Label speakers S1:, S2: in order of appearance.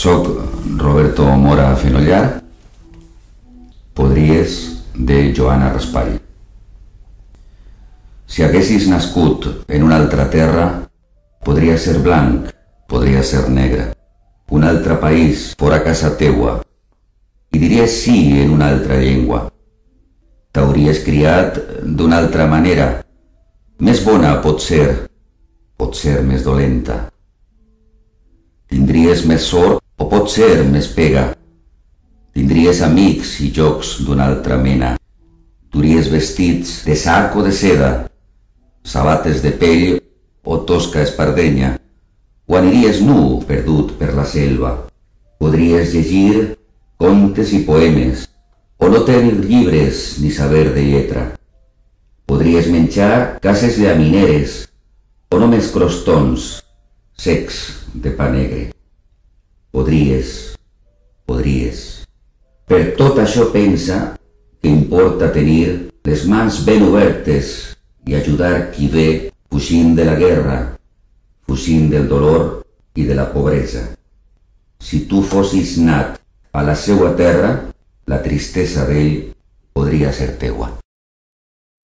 S1: Soc Roberto Mora Fenollar, Podries, de Joana Raspall. Si haguessis nascut en una altra terra, podria ser blanc, podria ser negre. Un altre país fora casa teua, i diries sí en una altra llengua. T'hauries criat d'una altra manera, més bona pot ser més dolenta. Tindries més sort o pot ser més pega. Tindries amics i jocs d'una altra mena. Duries vestits de sac o de seda, sabates de pell o tosca espardenya, o aniries nu perdut per la selva. Podries llegir contes i poemes, o no tenir llibres ni saber de lletra. Podries menjar cases llamineres, o només crostons secs de pa negre. Podries. Per tot això pensa que importa tenir les mans ben obertes i ajudar qui ve fugint de la guerra, fugint del dolor i de la pobresa. Si tu fossis nat a la seua terra, la tristesa d'ell podria ser teua.